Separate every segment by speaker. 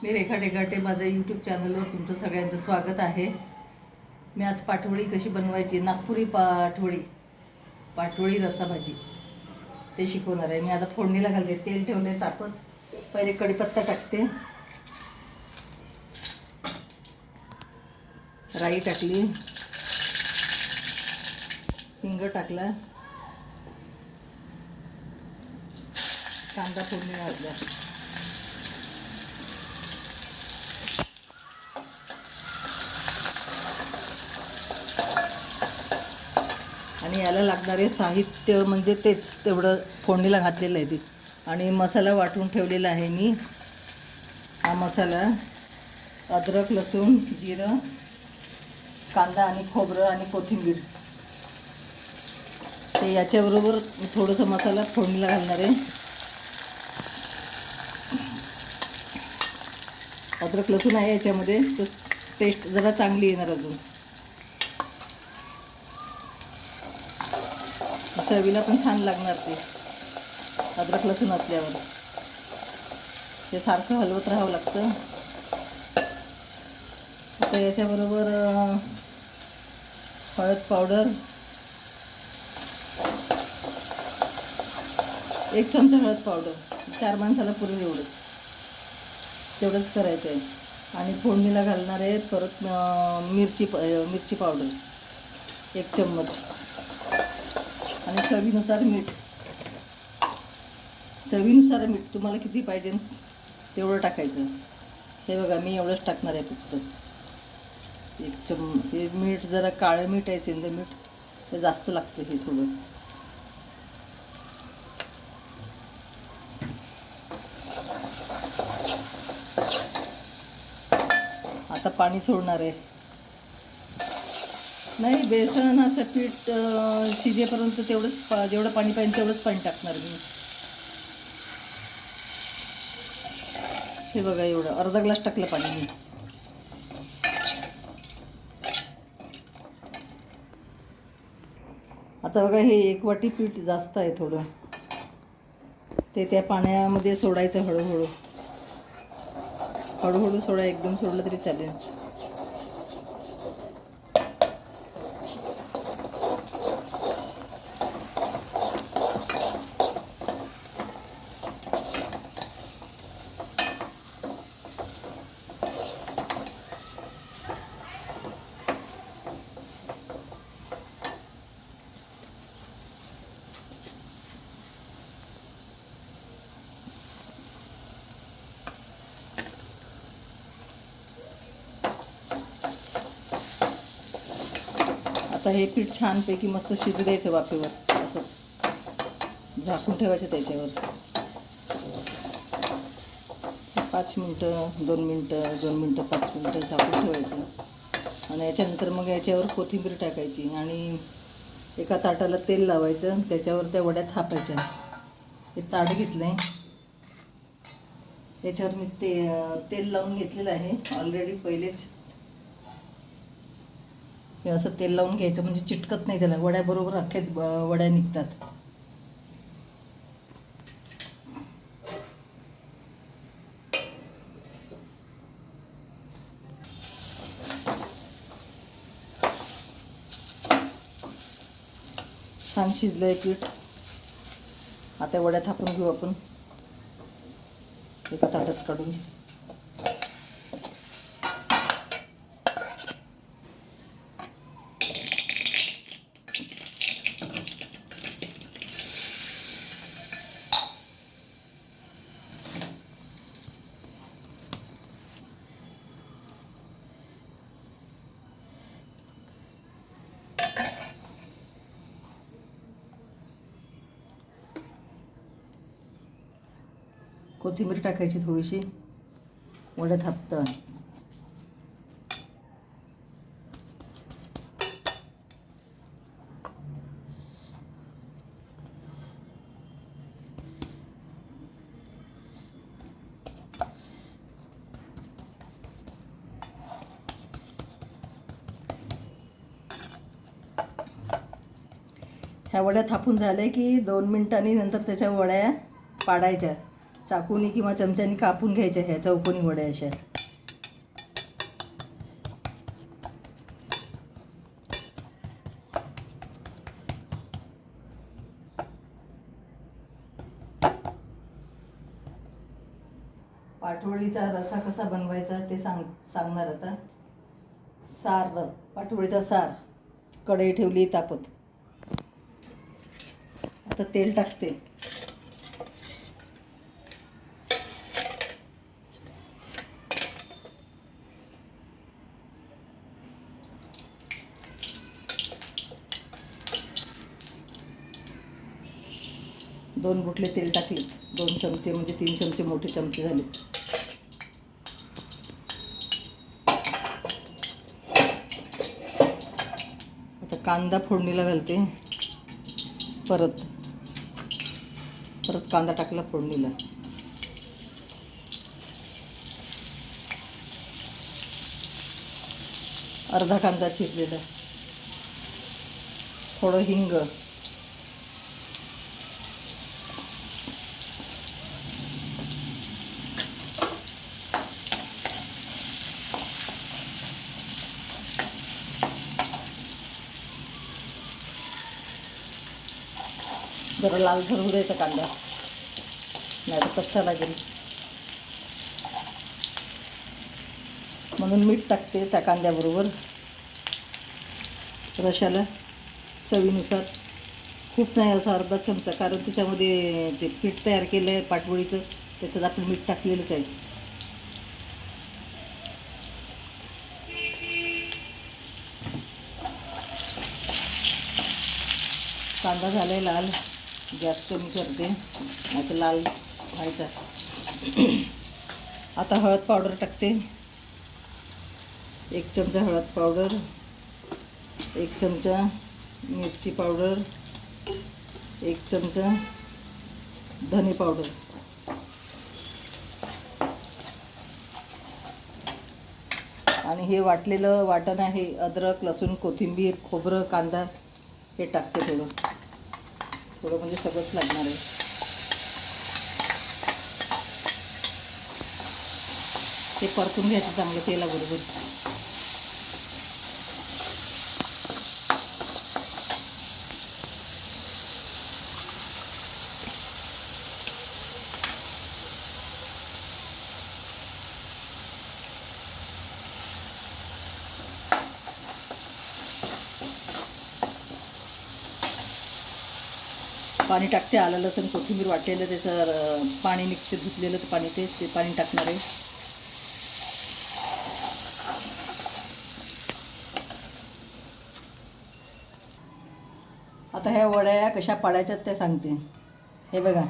Speaker 1: मी रेखा डेगाटे, माझ्या यूट्यूब चॅनलवर तुमचं सगळ्यांचं स्वागत आहे. मी आज पाटवडी कशी बनवायची, नागपुरी पाटवडी रस्साभाजी ते शिकवणार आहे. मी आता फोडणीला घालते. तेल ठेवले तापत. पहिले कढीपत्ता टाकते, राई टाकली, हिंग टाकला, कांदा फोडणी घातला, आणि याला लागणारे साहित्य म्हणजे तेच तेवढं फोडणीला घातलेलं आहे ते. आणि मसाला वाटून ठेवलेला आहे मी. हा मसाला अद्रक, लसूण, जिरं, कांदा आणि खोबरं आणि कोथिंबीर, ते याच्याबरोबर थोडंसं मसाला फोडणीला घालणार आहे. अद्रक लसूण आहे याच्यामध्ये, तर टेस्ट जरा चांगली येणार अजून. चवीला पण छान लागणार ते अद्रक लसूण असल्यावर. ते सारखं हलवत राहावं लागतं. तर याच्याबरोबर हळद पावडर, 1 चमचा हळद पावडर, 4 माणसाला पुरेल तेवढंच करायचं आहे. आणि फोडणीला घालणार आहे परत मिरची पावडर 1 चम्मच, आणि चवीनुसार मीठ. तुम्हाला किती पाहिजे तेवढं टाकायचं. हे बघा, मी एवढंच टाकणार आहे फक्त 1 चम्मच. हे मीठ जरा काळं मीठ आहे, सेंधं मीठ, ते जास्त लागतं हे थोडं. आता पाणी सोडणार आहे. नाही, बेसन असं पीठ शिजेपर्यंत जेवढं पाणी पाहिजे तेवढंच पाणी टाकणार मी. हे बघा, एवढं अर्धा ग्लास टाकलं पाणी मी. आता बघा, हे 1 वाटी पीठ जास्त आहे थोडं. ते त्या पाण्यामध्ये सोडायचं हळूहळू सोडा. एकदम सोडलं तरी चालेल. आता हे पीठ छानपैकी मस्त शिजू द्यायचं वाफेवर. असंच झाकून ठेवायचं त्याच्यावर 5 मिनटं 2 मिनटं 2 मिनटं 5 मिनटं झाकून ठेवायचं. आणि याच्यानंतर मग याच्यावर कोथिंबीर टाकायची आणि एका ताटाला तेल लावायचं. त्याच्यावर त्या वड्या थापायच्या. हे ताट घेतलं आहे, याच्यावर मी तेल लावून घेतलेलं आहे ऑलरेडी पहिलेच. हे असं तेल लावून घ्यायचं म्हणजे चिटकत नाही त्याला. वड्याबरोबर अख्ख्याच वड्या निघतात. छान शिजलंय पीठ. आता वड्या थापून घेऊ आपण एका ताटात काढून. कोथिंबीर टाकायची थोडीशी वड्या थापता. ह्या वड्या थापून झाल्या की 2 मिनिटांनी नंतर त्याच्या वड्या पाडायच्या. चाकूनी किंवा चमच्यानी कापून घ्यायच्या ह्या चौकोनी वड्या अशा. पाटवडीचा रसा कसा बनवायचा ते सांगणार आता. पाटवडीचा सार कढई ठेवली तापत. आता तेल टाकते. दोन बुटले तेल टाकले. 2 चमचे म्हणजे 3 चमचे मोठे चमचे झाले. आता कांदा फोडणीला घालते. परत कांदा टाकला फोडणीला. अर्धा कांदा चिरलेला. थोडं हिंग. जरा लालसर होऊ द्यायचा कांदा, नाही तर कच्चा लागेल. म्हणून मीठ टाकते त्या कांद्याबरोबर. रशाला चवीनुसार. खूप नाही, असा अर्धा चमचा, कारण त्याच्यामध्ये ते पीठ तयार केलं आहे पाटवडीचं, त्याच्यात आपण मीठ टाकलेलंच आहे. कांदा झाला आहे लाल. गॅस कमी करते, नाही तर लाल व्हायचा. आता हळद पावडर टाकते. 1 चमचा हळद पावडर, 1 चमचा मिरची पावडर, 1 चमचा धने पावडर. आणि हे वाटलेलं वाटण आहे. अद्रक, लसूण, कोथिंबीर, खोबरं, कांदा हे टाकते. थोडं म्हणजे सगळंच लागणार आहे. ते परतून घ्यायचं चांगलं तेलाबरोबर. पाणी टाकते. आलं लसूण कोथिंबीर वाटलेलं त्याचं पाणी निघते, धुतलेलं पाणी ते पाणी टाकणार आहे. आता ह्या वड्या कशा पाडायच्यात ते सांगते. हे बघा,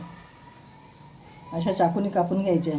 Speaker 1: अशा चाकूने कापून घ्यायच्या.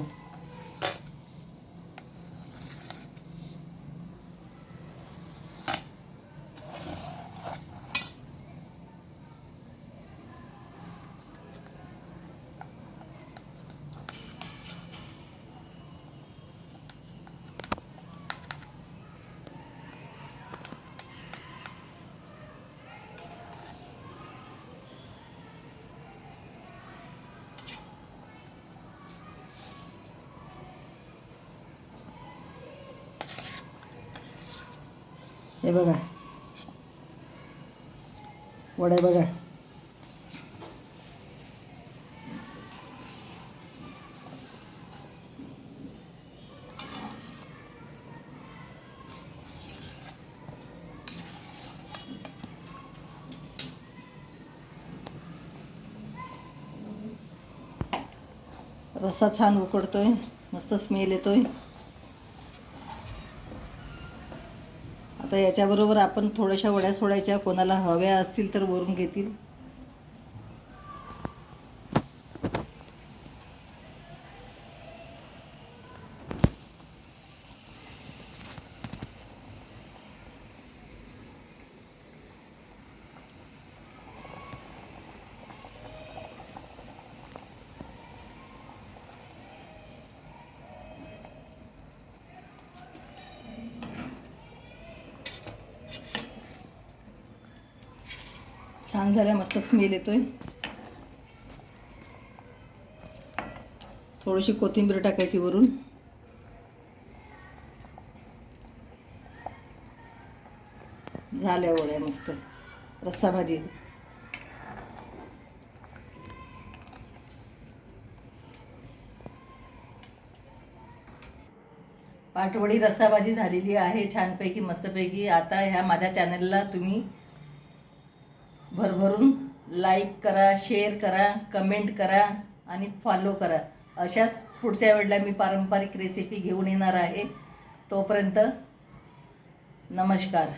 Speaker 1: हे बघा वड्या बघा. रस्सा छान उकडतोय, मस्त स्मेल येतोय. आता याच्याबरोबर आपण थोड्याशा वड्या सोडायच्या. कोणाला हव्या असतील तर वरून घेतील. छान झाल्या, मस्त स्मेल येतोय. थोडीशी कोथिंबीर टाकायची वरून. झाल्या वड्या मस्त रस्सा भाजी. पाटवडी रस्सा भाजी झालेली आहे छानपैकी मस्तपैकी. आता ह्या माझ्या चॅनलला तुम्ही भरभरून लाईक करा, शेअर करा, कमेंट करा आणि फॉलो करा. अशाच पुढच्या वेळेला मी पारंपरिक रेसिपी घेऊन येणार आहे. तोपर्यंत नमस्कार.